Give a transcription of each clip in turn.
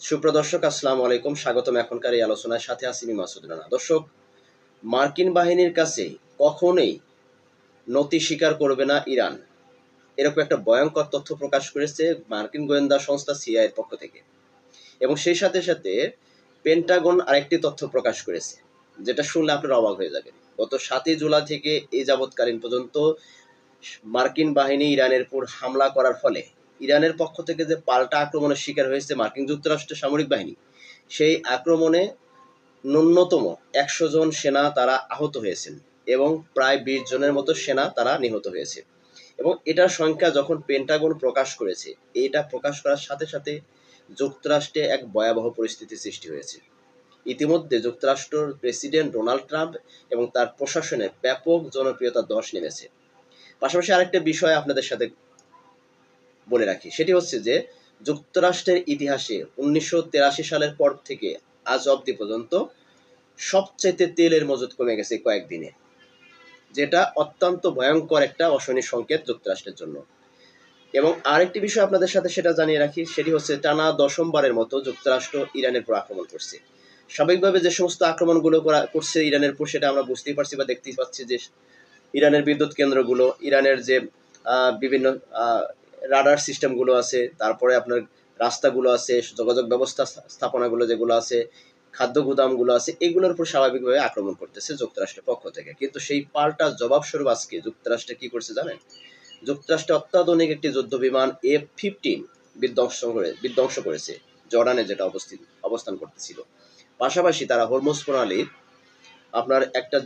সুপ্রদর্শক আসসালামু আলাইকুম, স্বাগতম এখনকার এই আলোচনার সাথে আসিমি মাসুদ রানা। দর্শক, মার্কিন বাহিনীর কাছে কখনোই নতি স্বীকার করবে না ইরান, এরকম একটা ভয়ঙ্কর তথ্য প্রকাশ করেছে মার্কিন গোয়েন্দা সংস্থা সিআইএর পক্ষ থেকে। এবং সেই সাথে সাথে পেন্টাগন আরেকটি তথ্য প্রকাশ করেছে, যেটা শুনলে আপনারা অবাক হয়ে যাবেন। গত 7ই জুলাই থেকে এই যাবৎকালীন পর্যন্ত মার্কিন বাহিনী ইরানের উপর হামলা করার ফলে ইরানের পক্ষ থেকে যে পাল্টা আক্রমণের শিকার হয়েছে মার্কিন যুক্তরাষ্ট্রের সামরিক বাহিনী, সেই আক্রমণে ন্যূনতম 100 জন সেনা তারা আহত হয়েছেন এবং প্রায় 20 জনের মতো সেনা তারা নিহত হয়েছে। এবং এটার সংখ্যা যখন পেন্টাগন প্রকাশ করেছে, এটা প্রকাশ করার সাথে সাথে যুক্তরাষ্ট্রে এক ভয়াবহ পরিস্থিতি সৃষ্টি হয়েছে। ইতিমধ্যে যুক্তরাষ্ট্রের প্রেসিডেন্ট ডোনাল্ড ট্রাম্প এবং তার প্রশাসনের ব্যাপক জনপ্রিয়তা ধস নেমেছে। পাশাপাশি আরেকটা বিষয় আপনাদের সাথে বলে রাখি, সেটি হচ্ছে যে যুক্তরাষ্ট্রের ইতিহাসে 1983 সালের পর থেকে আজ অবধি পর্যন্ত সবচাইতে তেলের মজুত কমে গেছে কয়েকদিনে, যেটা অত্যন্ত ভয়ঙ্কর একটা অশনি সংকেত যুক্তরাষ্ট্রের জন্য। এবং আরেকটি বিষয় আপনাদের সাথে সেটা জানিয়ে রাখি, সেটি হচ্ছে টানা 10মবারের মতো যুক্তরাষ্ট্র ইরানের উপর আক্রমণ করছে। স্বাভাবিকভাবে যে সমস্ত আক্রমণগুলো করছে ইরানের উপর, সেটা আমরা বুঝতেই পারছি বা দেখতেই পাচ্ছি যে ইরানের বিদ্যুৎ কেন্দ্রগুলো, ইরানের যে বিভিন্ন রাডার সিস্টেমগুলো আছে, তারপরে আপনার রাস্তাগুলো আছে, যোগাযোগ ব্যবস্থা স্থাপনাগুলো যেগুলো আছে, খাদ্য গুদামগুলো আছে, এগুলোর উপর স্বাভাবিকভাবে আক্রমণ করতেছে যুক্তরাষ্ট্রের পক্ষ থেকে। কিন্তু সেই পাল্টা জবাবস্বরূপ আজকে যুক্তরাষ্ট্রে কি করছে জানেন? যুক্তরাষ্ট্রে অত্যাধুনিক একটি যুদ্ধ বিমান F-15 বিধ্বংস করেছে জর্ডানে, যেটা অবস্থান করতেছিল। পাশাপাশি তারা হরমুজ প্রণালীর আপনার একটা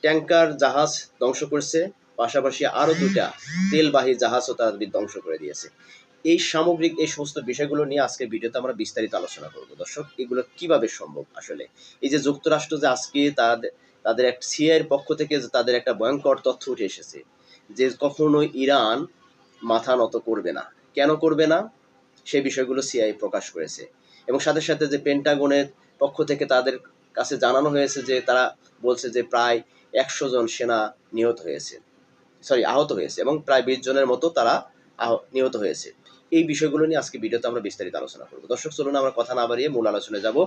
ট্যাঙ্কার জাহাজ ধ্বংস করছে, পাশাপাশি আরো দুটা তেলবাহী জাহাজও তারা বিধ্বংস করে দিয়েছে। এই সামগ্রিক এই সমস্ত বিষয়গুলো নিয়ে আজকে ভিডিওতে আমরা বিস্তারিত আলোচনা করব। দর্শক, এগুলো কিভাবে সম্ভব আসলে? এই যে যুক্তরাষ্ট্র যে আজকে তাদের একটা সিআইয়ের পক্ষ থেকে যে তাদের একটা ভয়ঙ্কর তথ্য উঠে এসেছে যে কখনো ইরান মাথা নত করবে না। কেন করবে না সেই বিষয়গুলো সিআই প্রকাশ করেছে। এবং সাথে সাথে যে পেন্টাগনের পক্ষ থেকে তাদের কাছে জানানো হয়েছে যে তারা বলছে যে প্রায় 100 জন সেনা আহত হয়েছে এবং প্রায় 20 জনের মতো তারা নিহত হয়েছে। এই বিষয়গুলো নিয়ে আজকে ভিডিওতে আমরা বিস্তারিত আলোচনা করব। দর্শক, চলুন আমরা কথা না বাড়িয়ে মূল আলোচনায় যাব।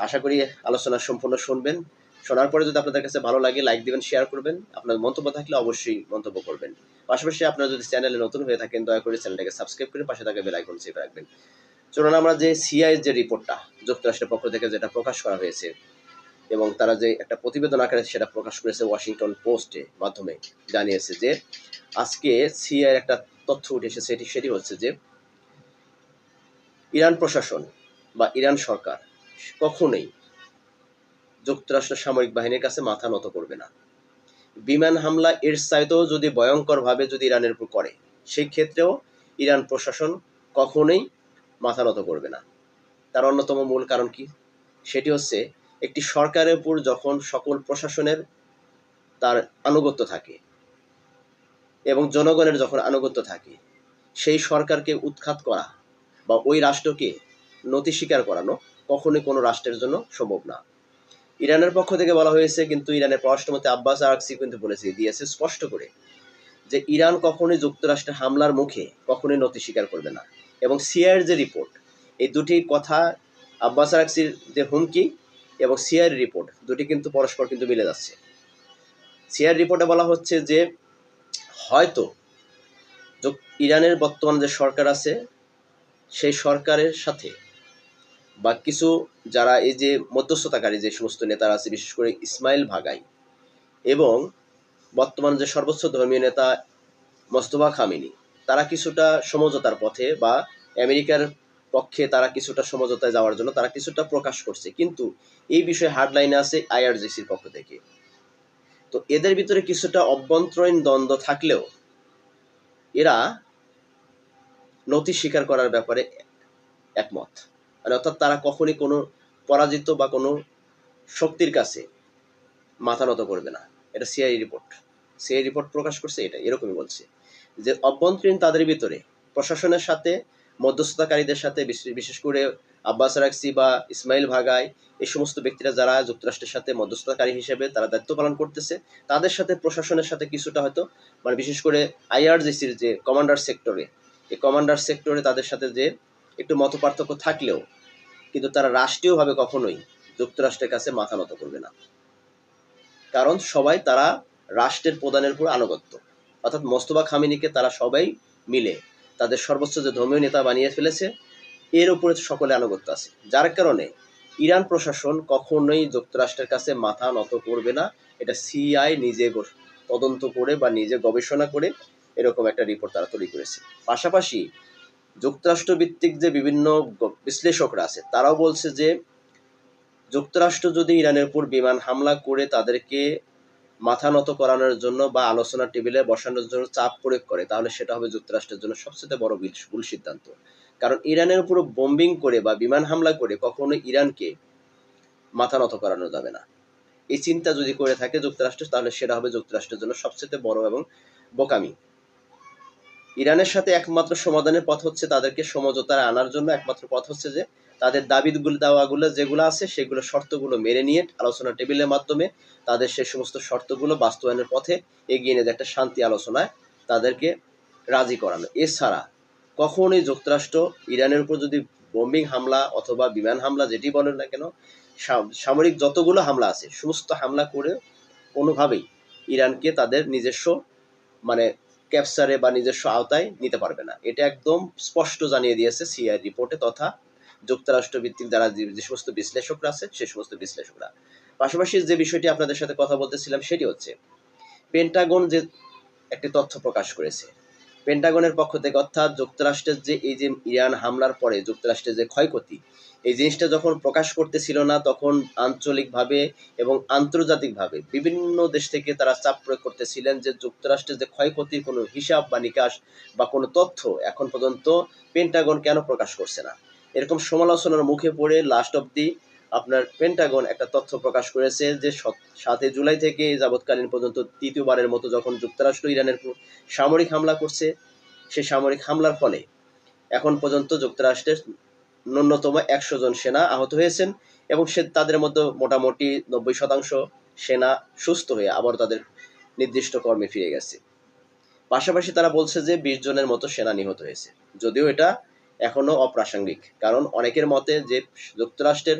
আশা করি আলোচনা সম্পূর্ণ শুনবেন। শোনার পরে যদি আপনাদের কাছে ভালো লাগে লাইক দিবেন, শেয়ার করবেন, আপনার মন্তব্য থাকলে অবশ্যই মন্তব্য করবেন। পাশাপাশি আপনারা যদি চ্যানেলে নতুন হয়ে থাকেন দয়া করে চ্যানেলটাকে সাবস্ক্রাইব করে পাশে থাকা বেল আইকন চেপে রাখবেন। চলুন আমরা যে সিআই যে রিপোর্টটা যুক্তরাষ্ট্রের পক্ষ থেকে যেটা প্রকাশ করা হয়েছে এবং তারা যে একটা প্রতিবেদন আকারে সেটা প্রকাশ করেছে ওয়াশিংটন পোস্টে মাধ্যমে জানিয়েছে যে আজকে সিআই একটা তথ্য উঠে এসেছে, সেটি হচ্ছে যে ইরান প্রশাসন বা ইরান সরকার কখনোই যুক্তরাষ্ট্রের সামরিক বাহিনীর কাছে মাথা নত করবে না। বিমান হামলা এর চাইতেও যদি ভয়ঙ্করভাবে যদি ইরানের উপর করে, সেই ক্ষেত্রেও ইরান প্রশাসন কখনোই মাথা নত করবে না। তার অন্যতম মূল কারণ কি? সেটি হচ্ছে একটি সরকারের উপর যখন সকল প্রশাসনের তার আনুগত্য থাকে এবং জনগণের যখন আনুগত্য থাকে, সেই সরকারকে উৎখাত করা বা ওই রাষ্ট্রকে নতি স্বীকার করানো কখনোই কোনো রাষ্ট্রের জন্য সম্ভব না। ইরানের পক্ষ থেকে বলা হয়েছে, কিন্তু ইরানের পররাষ্ট্রমন্ত্রী আব্বাস আরাকচি কিন্তু দিয়েছে স্পষ্ট করে যে ইরান কখনোই যুক্তরাষ্ট্রের হামলার মুখে কখনোই নতি স্বীকার করবে না। এবং সিআইয়ের যে রিপোর্ট, এই দুটি কথা, আব্বাস আরাকচির যে হুমকি এবং সিআইয়ের রিপোর্ট, দুটি কিন্তু পরস্পর কিন্তু মিলে যাচ্ছে। সিআইয়ের রিপোর্টে বলা হচ্ছে যে হয়তো ইরানের বর্তমান যে সরকার আছে, সেই সরকারের সাথে বা কিছু যারা এই যে মধ্যস্থতাকারী যে সমস্ত নেতারা আছে, বিশেষ করে ইসমাইল ভাগাই এবং বর্তমান যে সর্বোচ্চ ধর্মীয় নেতা মোস্তফা খামেনি, তারা কিছুটা সমঝোতার পথে বা আমেরিকার পক্ষে তারা কিছুটা সমঝোতায় যাওয়ার জন্য তারা কিছুটা প্রকাশ করছে। কিন্তু এই বিষয়ে হার্ডলাইনে আছে আইআরজিসির পক্ষ থেকে। তো এদের ভিতরে কিছুটা অভ্যন্তরীণ দ্বন্দ্ব থাকলেও এরা নতি স্বীকার করার ব্যাপারে একমত, মানে অর্থাৎ তারা কখনই কোনো পরাজিত বা কোনো শক্তির কাছে মাথা নত করবে না। এটা সিআই রিপোর্ট প্রকাশ করছে, এটা এরকমই বলছে যে অভ্যন্তরীণ তাদের ভিতরে প্রশাসনের সাথে মধ্যস্থতাকারীদের সাথে, বিশেষ করে আব্বাস আরাকচি বা ইসমাইল ভাগাই, এই সমস্ত ব্যক্তিরা যারা যুক্তরাষ্ট্রের সাথে মধ্যস্থতাকারী হিসেবে তারা দায়িত্ব পালন করতেছে, তাদের সাথে প্রশাসনের সাথে কিছুটা হয়তো মানে বিশেষ করে আইআরজিসির যে কমান্ডার সেক্টরে, এই কমান্ডার সেক্টরে তাদের সাথে যে একটু মতপার্থক্য থাকলেও কিন্তু তারা রাষ্ট্রীয়ভাবে কখনোই যুক্তরাষ্ট্রের কাছে মাথা নত করবে না, কারণ সবাই তারা রাষ্ট্রের প্রধানের উপর আনুগত্য, অর্থাৎ মোস্তফা খামেনিকে তারা সবাই মিলে তাদের সর্বোচ্চ যে ধর্মীয় নেতা বানিয়ে ফেলেছে, এর উপরে সকলে আনুগত্য আছে, যার কারণে ইরান প্রশাসন কখনোই যুক্তরাষ্ট্রের কাছে মাথা নত করবে না। এটা সিআই নিজে তদন্ত করে বা নিজে গবেষণা করে এরকম একটা রিপোর্ট তারা তৈরি করেছে। পাশাপাশি যুক্তরাষ্ট্র ভিত্তিক যে বিভিন্ন বিশ্লেষকরা আছে তারাও বলছে যে যুক্তরাষ্ট্র যদি ইরানের উপর বিমান হামলা করে তাদেরকে মাথা নত করানোর জন্য বা আলোচনার টেবিলে বসানোর জন্য চাপ প্রয়োগ করে, তাহলে সেটা হবে যুক্তরাষ্ট্রের জন্য সবচেয়ে বড় ভুল সিদ্ধান্ত। কারণ ইরানের উপর বোম্বিং করে বা বিমান হামলা করে কখনো ইরানকে মাথা নত করানো যাবে না। এই চিন্তা যদি করে থাকে যুক্তরাষ্ট্র, তাহলে সেটা হবে যুক্তরাষ্ট্রের জন্য সবচেয়ে বড় এবং বোকামি। ইরানের সাথে একমাত্র সমাধানের পথ হচ্ছে তাদেরকে সমঝোতায় আনার জন্য একমাত্র পথ হচ্ছে যে তাদের দাবিগুলো দেওয়াগুলো যেগুলো আছে সেগুলো শর্তগুলো মেনে নিয়ে আলোচনা টেবিলের মাধ্যমে তাদের সেই সমস্ত শর্তগুলো বাস্তবায়নের পথে এগিয়ে নিয়ে একটা শান্তি আলোচনায় তাদেরকে রাজি করানো। এছাড়া কখনোই যুক্তরাষ্ট্র ইরানের উপর যদি বোম্বিং হামলা অথবা বিমান হামলা যেটি বলেন না কেন, সামরিক যতগুলো হামলা আছে সমস্ত হামলা করে কোনোভাবেই ইরানকে তাদের নিজস্ব মানে ক্যাপচারে বা নিজস্ব আওতায় নিতে পারবে না। এটা একদম স্পষ্ট জানিয়ে দিয়েছে সিআই রিপোর্টে তথা যুক্তরাষ্ট্র ভিত্তিক যারা যে সমস্ত বিশ্লেষকরা আছে সে সমস্ত বিশ্লেষকরা। পাশাপাশি যে বিষয়টি আপনাদের সাথে কথা বলতেছিলাম সেটি হচ্ছে পেন্টাগন যে একটি তথ্য প্রকাশ করেছে পেন্টাগনের পক্ষ থেকে, অর্থাৎ যুক্তরাষ্ট্রের যে এই যে ইরান হামলার পরে যুক্তরাষ্ট্রের যে ক্ষয়ক্ষতি, এই জিনিসটা যখন প্রকাশ করতেছিল না তখন আঞ্চলিকভাবে এবং আন্তর্জাতিকভাবে বিভিন্ন দেশ থেকে তারা চাপ প্রয়োগ করতেছিলেন যে যুক্তরাষ্ট্রের যে ক্ষয়ক্ষতির কোনো হিসাব বা নিকাশ বা কোনো তথ্য এখন পর্যন্ত পেন্টাগন কেন প্রকাশ করছে না। এরকম সমালোচনার মুখে পড়ে লাস্ট অব্দি আপনার পেন্টাগন একটা তথ্য প্রকাশ করেছে যে 7 জুলাই থেকে যাবৎকালীন পর্যন্ত তৃতীয়বারের মতো যখন যুক্তরাষ্ট্র ইরানের সামরিক হামলা করছে, সেই সামরিক হামলার ফলে এখন পর্যন্ত যুক্তরাষ্ট্রের ন্যূনতম 100 জন সেনা আহত হয়েছেন এবং তাদের মধ্যে মোটামুটি 90% সেনা সুস্থ হয়ে আবার তাদের নির্দিষ্ট কর্মে ফিরে গেছে। পাশাপাশি তারা বলছে যে 20 জনের মতো সেনা নিহত হয়েছে, যদিও এটা এখনো অপ্রাসঙ্গিক, কারণ অনেকের মতে যে যুক্তরাষ্ট্রের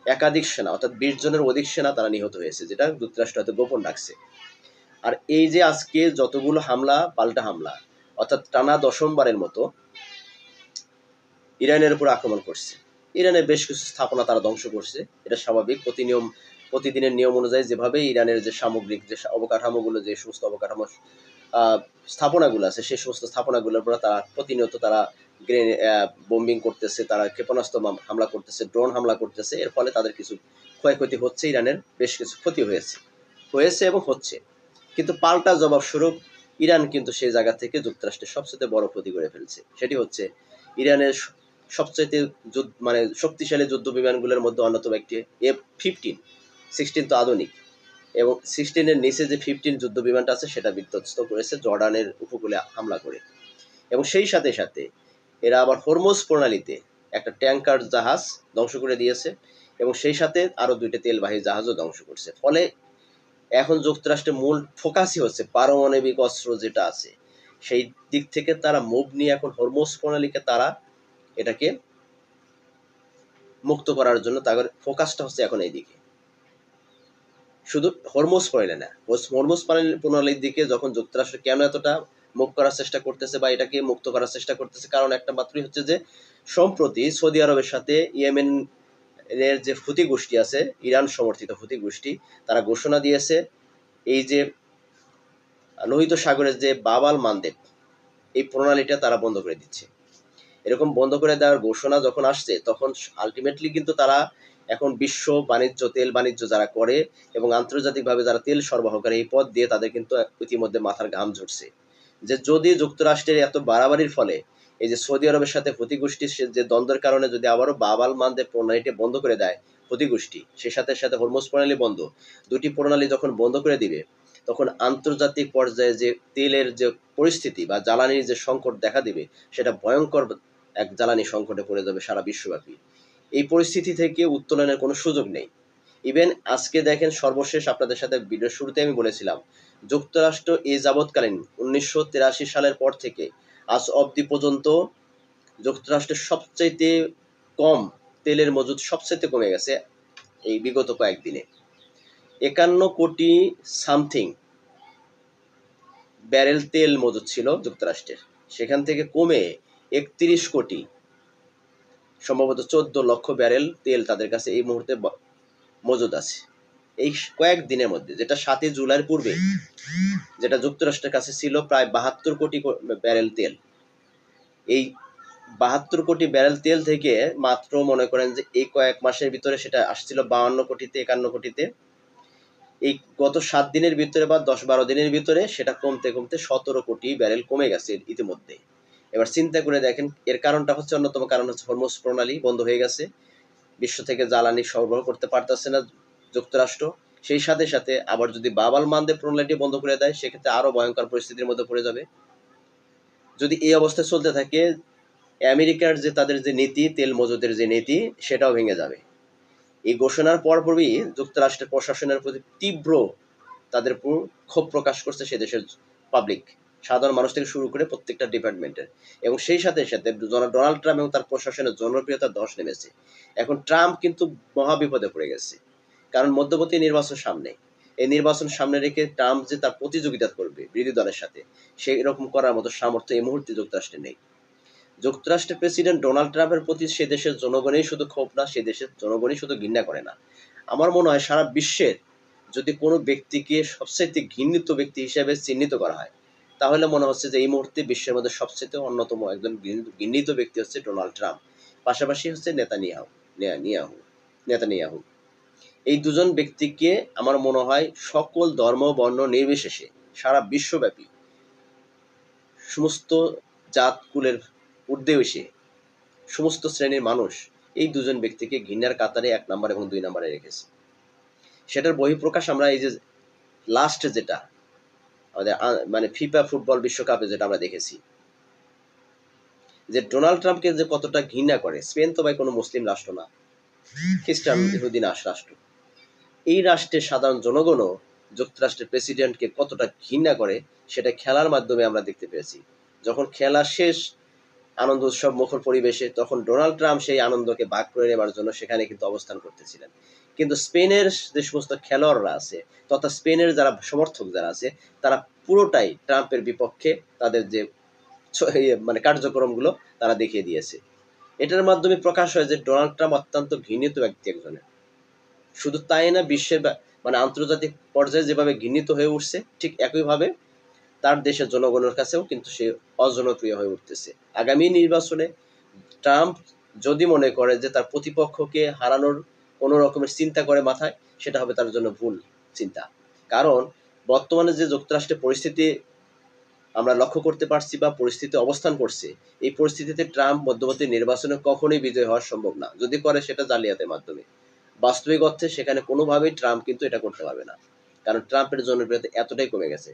একাধিক সেনা অর্থাৎ 20 জনের অধিক সেনা তারা নিহত হয়েছে, যেটা যুক্তরাষ্ট্র হয়তো গোপন রাখছে। আর এই যে আজকে যতগুলো হামলা পাল্টা হামলা অর্থাৎ টানা 10মবারের মতো ইরানের উপর আক্রমণ করছে, ইরানের বেশ কিছু স্থাপনা তারা ধ্বংস করছে, এটা স্বাভাবিক। প্রতিদিনের নিয়ম অনুযায়ী যেভাবে ইরানের যে সামগ্রিক যে অবকাঠামোগুলো যে সমস্ত অবকাঠামো স্থাপনাগুলো আছে সেই সমস্ত স্থাপনাগুলোর উপর তারা প্রতিনিয়ত তারা বোম্বিং করতেছে, তারা ক্ষেপণাস্ত্র হামলা করতেছে, ড্রোন হামলা করতেছে, এর ফলে তাদের কিছু ক্ষয়ক্ষতি হচ্ছে, ইরানের বেশ কিছু ক্ষতি হয়েছে এবং হচ্ছে। কিন্তু পাল্টা জবাবস্বরূপ ইরান কিন্তু সেই জায়গা থেকে যুক্তরাষ্ট্রের সবচেয়ে বড় ক্ষতি করে ফেলছে। সেটি হচ্ছে ইরানের সবচেয়ে মানে শক্তিশালী যুদ্ধ বিমানগুলোর মধ্যে অন্যতম একটি F-15 তো আধুনিক, এবং 16-এর নিচে যে 15 যুদ্ধ বিমানটা আছে সেটা বিধ্বস্ত করেছে জর্ডানের উপকূলে হামলা করে। এবং সেই সাথে সাথে এরা আবার হরমুজ প্রণালীতে একটা ট্যাঙ্কার জাহাজ ধ্বংস করে দিয়েছে এবং সেই সাথে আরও 2টা তেলবাহী জাহাজও ধ্বংস করছে। ফলে এখন যুক্তরাষ্ট্রের মূল ফোকাসই হচ্ছে পারমাণবিক অস্ত্র যেটা আছে সেই দিক থেকে তারা মুভ নিয়ে এখন হরমুজ প্রণালীকে তারা এটাকে মুক্ত করার জন্য তাদের ফোকাসটা হচ্ছে এখন এইদিকে, শুধু হরমুজ প্রণালী না, হরমুজ প্রণালীর দিকে যখন যুক্তরাষ্ট্র কেন এতটা মুভ করার চেষ্টা করতেছে বা এটাকে মুক্ত করার চেষ্টা করতেছে, কারণ একটা মাত্রই হচ্ছে যে সম্প্রতি সৌদি আরবের সাথে ইয়েমেন এর যে হুতি গোষ্ঠী আছে, ইরান সমর্থিত হুতি গোষ্ঠী, তারা ঘোষণা দিয়েছে এই যে লোহিত সাগরের যে বাব-আল মানদেব এই প্রণালীটা তারা বন্ধ করে দিচ্ছে। এরকম বন্ধ করে দেওয়ার ঘোষণা যখন আসছে তখন আলটিমেটলি কিন্তু তারা এখন বিশ্ব বাণিজ্য তেল বাণিজ্য যারা করে এবং আন্তর্জাতিকভাবে যারা তেল সরবরাহ করে এই পথ দিয়ে তাদের কিন্তু ইতিমধ্যে মাথার ঘাম ঝরছে যে যদি যুক্তরাষ্ট্রের এত বাড়াবাড়ির ফলে এই যে সৌদি আরবের সাথে হুতি গোষ্ঠীর যে দ্বন্দ্বের কারণে যদি আবারও বাব-আল মানদেব প্রণালীটা বন্ধ করে দেয় হুতি গোষ্ঠী, সে সাথে সাথে হরমুজ প্রণালী বন্ধ, দুটি প্রণালী যখন বন্ধ করে দিবে তখন আন্তর্জাতিক পর্যায়ে যে তেলের যে পরিস্থিতি বা জ্বালানির যে সংকট দেখা দিবে সেটা ভয়ঙ্কর এক জ্বালানি সংকটে পড়ে যাবে সারা বিশ্বব্যাপী। এই পরিস্থিতি থেকে উত্তোলনের কোনো সুযোগ নেই। ইভেন আজকে দেখেন সর্বশেষ আপনাদের সাথে ভিডিওর শুরুতে আমি বলেছিলাম যুক্তরাষ্ট্র এই যাবৎকালীন 1983 সালের পর থেকে আজ অবধি পর্যন্ত যুক্তরাষ্ট্রের সবচাইতে কম তেলের মজুদ সবচেয়ে কমে গেছে এই বিগত কয়েকদিনে। 51 কোটি সামথিং ব্যারেল তেল মজুদ ছিল যুক্তরাষ্ট্রের, সেখান থেকে কমে 31 কোটি, সম্ভবত 14 লক্ষ ব্যারেল তেল তাদের কাছে এই মুহূর্তে মজুদ আছে এই কয়েকদিনের মধ্যে। যেটা 7 জুলাইয়ের পূর্বে যেটা যুক্তরাষ্ট্রের কাছে ছিল প্রায় 72 কোটি ব্যারেল তেল। এই 72 কোটি ব্যারেল তেল থেকে মাত্র মনে করেন যে এই কয়েক মাসের ভিতরে সেটা আসছিল 52 কোটিতে, 51 কোটিতে। এই গত 7 দিনের ভিতরে বা 10-12 দিনের ভিতরে সেটা কমতে কমতে 17 কোটি ব্যারেল কমে গেছে ইতিমধ্যে। এবার চিন্তা করে দেখেন, এর কারণটা হচ্ছে, অন্যতম কারণ হচ্ছে হরমুজ প্রণালী বন্ধ হয়ে গেছে, বিশ্ব থেকে জ্বালানি সরবরাহ করতে পারতেছে না যুক্তরাষ্ট্র। সেই সাথে সাথে আবার যদি বাবাল মানদেব প্রণালীটি বন্ধ করে দেয়, সেক্ষেত্রে আরো ভয়ঙ্কর পরিস্থিতির মধ্যে পড়ে যাবে। যদি এই অবস্থায় চলতে থাকে, আমেরিকার যে তাদের যে নীতি, তেল মজুদের যে নীতি, সেটাও ভেঙে যাবে। এই ঘোষণার পরপরই যুক্তরাষ্ট্রের প্রশাসনের প্রতি তীব্র তাদের ক্ষোভ প্রকাশ করছে সে দেশের পাবলিক, সাধারণ মানুষ থেকে শুরু করে প্রত্যেকটা ডিপার্টমেন্টের। এবং সেই সাথে সাথে ডোনাল্ড ট্রাম্প এবং তার প্রশাসনের জনপ্রিয়তা ধস নেমেছে। এখন ট্রাম্প কিন্তু মহা বিপদে পড়ে গেছে, কারণ মধ্যবর্তী নির্বাচন সামনে। এই নির্বাচন সামনে রেখে ট্রাম্প যে তার প্রতিযোগিতা করবে বিরোধী দলের সাথে, সেই রকম করার মতো সামর্থ্য এই মুহূর্তে যুক্তরাষ্ট্রে নেই। যুক্তরাষ্ট্রের প্রেসিডেন্ট ডোনাল্ড ট্রাম্পের প্রতি সে দেশের জনগণই শুধু ক্ষোভ না, সে দেশের জনগণই শুধু ঘৃণা করে না। আমার মনে হয় সারা বিশ্বের যদি কোনো ব্যক্তিকে সবচেয়ে ঘৃণিত ব্যক্তি হিসেবে চিহ্নিত করা হয়, তাহলে মনে হচ্ছে যে এই মুহূর্তে বিশ্বের মধ্যে সবচেয়ে অন্যতম একজন ঘৃণিত ব্যক্তি হচ্ছে ডোনাল্ড ট্রাম্প, পাশাপাশি হচ্ছে নেতানিয়াহু। এই দুজন ব্যক্তিকে আমার মনে হয় সকল ধর্ম বর্ণ নির্বিশেষে সারা বিশ্বব্যাপী সমস্ত জাত কুলের ঊর্ধ্বে এসে সমস্ত শ্রেণীর মানুষ এই দুজন ব্যক্তিকে ঘৃণার কাতারে 1 নম্বর এবং 2 নম্বরে রেখেছে। সেটার বহিঃপ্রকাশ আমরা এই যে লাস্ট যেটা আমাদের মানে ফিফা ফুটবল বিশ্বকাপে যেটা আমরা দেখেছি, যে ডোনাল্ড ট্রাম্পকে যে কতটা ঘৃণা করে। স্পেন তো ভাই কোনো মুসলিম রাষ্ট্র না, খ্রিস্টান ইহুদি রাষ্ট্র। এই রাষ্ট্রের সাধারণ জনগণও যুক্তরাষ্ট্রের প্রেসিডেন্টকে কতটা ঘৃণা করে সেটা খেলার মাধ্যমে আমরা দেখতে পেয়েছি। যখন খেলা শেষ, আনন্দ উৎসব মুখর পরিবেশে, তখন ডোনাল্ড ট্রাম্প সেই আনন্দকে ভাগ করে নেবার জন্য সেখানে কিন্তু অবস্থান করতেছিলেন। কিন্তু স্পেনের যে সমস্ত খেলোয়াড়রা আছে তথা স্পেনের যারা সমর্থক যারা আছে, তারা পুরোটাই ট্রাম্পের বিপক্ষে তাদের যে মানে কার্যক্রমগুলো তারা দেখিয়ে দিয়েছে। এটার মাধ্যমে প্রকাশ হয় যে ডোনাল্ড ট্রাম্প অত্যন্ত ঘৃণিত ব্যক্তি একজনের। শুধু তাই না, বিশ্বের মানে আন্তর্জাতিক পর্যায়ে যেভাবে ঘৃণিত হয়ে উঠছে, ঠিক একইভাবে তার দেশের জনগণের কাছেও কিন্তু সে অজনপ্রিয় হয়ে উঠতেছে। আগামী নির্বাচনে ট্রাম্প যদি মনে করে যে তার প্রতিপক্ষকে হারানোর কোনো রকমের চিন্তা করে মাথায়, সেটা হবে তার জন্য ভুল চিন্তা। কারণ বর্তমানে যে যুক্তরাষ্ট্রের পরিস্থিতি আমরা লক্ষ্য করতে পারছি বা পরিস্থিতি অবস্থান করছে, এই পরিস্থিতিতে ট্রাম্প মধ্যবর্তী নির্বাচনে কখনোই বিজয় হওয়া সম্ভব না। যদি করে সেটা জালিয়াতের মাধ্যমে। বাস্তবিক অর্থে সেখানে কোনোভাবেই ট্রাম্প কিন্তু এটা করতে পারবে না, কারণ ট্রাম্পের জনপ্রিয়তা এতটাই কমে গেছে।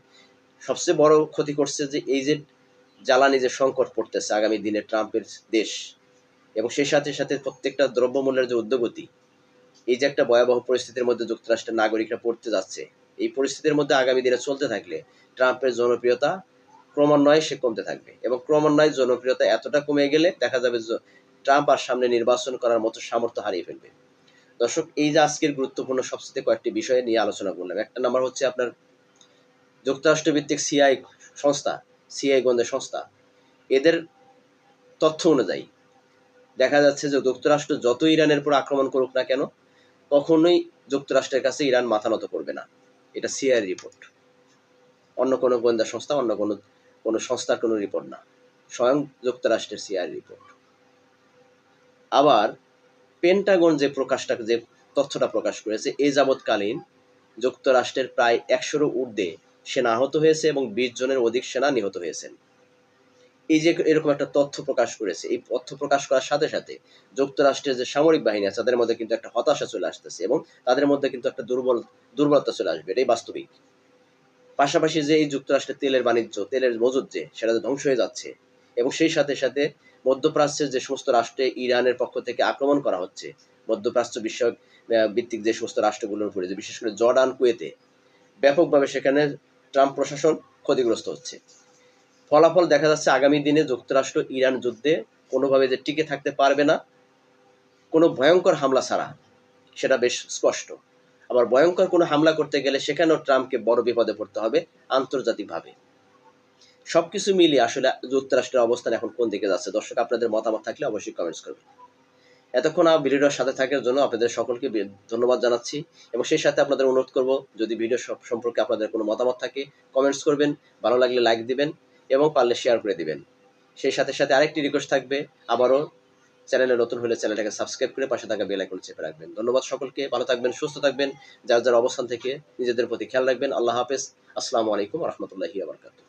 সবচেয়ে বড় ক্ষতি করছে যে এই যে জ্বালানি যে সংকট পড়তেছে আগামী দিনে ট্রাম্পের দেশ, এবং সেই সাথে সাথে প্রত্যেকটা দ্রব্যমূল্যের যে ঊর্ধ্বগতি, এই যে একটা ভয়াবহ পরিস্থিতির মধ্যে যুক্তরাষ্ট্রের নাগরিকরা পড়তে যাচ্ছে, এই পরিস্থিতির মধ্যে আগামী দিনে চলতে থাকলে ট্রাম্পের জনপ্রিয়তা ক্রমান্বয়ে সে কমতে থাকবে, এবং ক্রমান্বয়ে জনপ্রিয়তা এতটা কমে গেলে দেখা যাবে যে ট্রাম্প আর সামনে নির্বাচন করার মতো সামর্থ্য হারিয়ে ফেলবে। দর্শক, এই যে আজকের গুরুত্বপূর্ণ সবচেয়ে কয়েকটি বিষয় নিয়ে আলোচনা করলাম। একটা নাম্বার হচ্ছে আপনার যুক্তরাষ্ট্র ভিত্তিক সিআই গোয়েন্দা সংস্থা, এদের তথ্য অনুযায়ী দেখা যাচ্ছে যে যুক্তরাষ্ট্র যত ইরানের উপর আক্রমণ করুক না কেন, কখনোই যুক্তরাষ্ট্রের কাছে ইরান মাথা নত করবে না। এটা সিআই রিপোর্ট, অন্য কোনো গোয়েন্দা সংস্থা, অন্য কোনো সংস্থার কোনো রিপোর্ট না, স্বয়ং যুক্তরাষ্ট্রের সিআই রিপোর্ট। আবার পেন্টাগন যে তথ্যটা প্রকাশ করেছে, এই যাবৎকালীন যুক্তরাষ্ট্রের প্রায় 100-এরও ঊর্ধ্বে সেনা আহত হয়েছে এবং 20 জনের অধিক সেনা নিহত হয়েছেন। এই যে এরকম একটা তথ্য প্রকাশ করেছে, এই তথ্য প্রকাশ করার সাথে সাথে যুক্তরাষ্ট্রের যে সামরিক বাহিনী আছে তাদের মধ্যে কিন্তু একটা হতাশা চলে আসতেছে, এবং তাদের মধ্যে কিন্তু একটা দুর্বলতা চলে আসবে, এটাই বাস্তবিক। পাশাপাশি যে এই যুক্তরাষ্ট্রের তেলের বাণিজ্য, তেলের মজুদ সেটা ধ্বংস হয়ে যাচ্ছে, এবং সেই সাথে সাথে মধ্যপ্রাচ্যের যে সমস্ত রাষ্ট্রে ইরানের পক্ষ থেকে আক্রমণ করা হচ্ছে, মধ্যপ্রাচ্য বিষয়ক ভিত্তিক যে সমস্ত রাষ্ট্রগুলোর উপরে, বিশেষ করে জর্ডান, কুয়েতে ব্যাপকভাবে সেখানে ট্রাম্প প্রশাসন ক্ষতিগ্রস্ত হচ্ছে। ফলাফল দেখা যাচ্ছে আগামী দিনে যুক্তরাষ্ট্র ইরান যুদ্ধে কোনোভাবে যে টিকে থাকতে পারবে না, কোনো ভয়ঙ্কর হামলা ছাড়া, সেটা বেশ স্পষ্ট। আবার ভয়ঙ্কর কোনো হামলা করতে গেলে সেখানেও ট্রাম্পকে বড় বিপদে পড়তে হবে আন্তর্জাতিকভাবে। সবকিছু মিলিয়ে আসলে যুক্তরাষ্ট্রের অবস্থান এখন কোন দিকে যাচ্ছে? দর্শক, আপনাদের মতামত থাকলে অবশ্যই কমেন্টস করবেন। এতক্ষণ ভিডিওটার সাথে থাকার জন্য আপনাদের সকলকে ধন্যবাদ জানাচ্ছি, এবং সেই সাথে আপনাদের অনুরোধ করব, যদি ভিডিও সম্পর্কে আপনাদের কোনো মতামত থাকে কমেন্টস করবেন, ভালো লাগলে লাইক দিবেন এবং পারলে শেয়ার করে দিবেন। সেই সাথে সাথে আরেকটি রিকোয়েস্ট থাকবে, আবারও চ্যানেলে নতুন হলে চ্যানেলটাকে সাবস্ক্রাইব করে পাশে থাকা বেল আইকন চেপে রাখবেন। ধন্যবাদ সকলকে, ভালো থাকবেন, সুস্থ থাকবেন, যার যার অবস্থান থেকে নিজেদের প্রতি খেয়াল রাখবেন। আল্লাহ হাফেজ। আসসালামু আলাইকুম ওয়া রাহমাতুল্লাহি ওয়া বারাকাতুহু।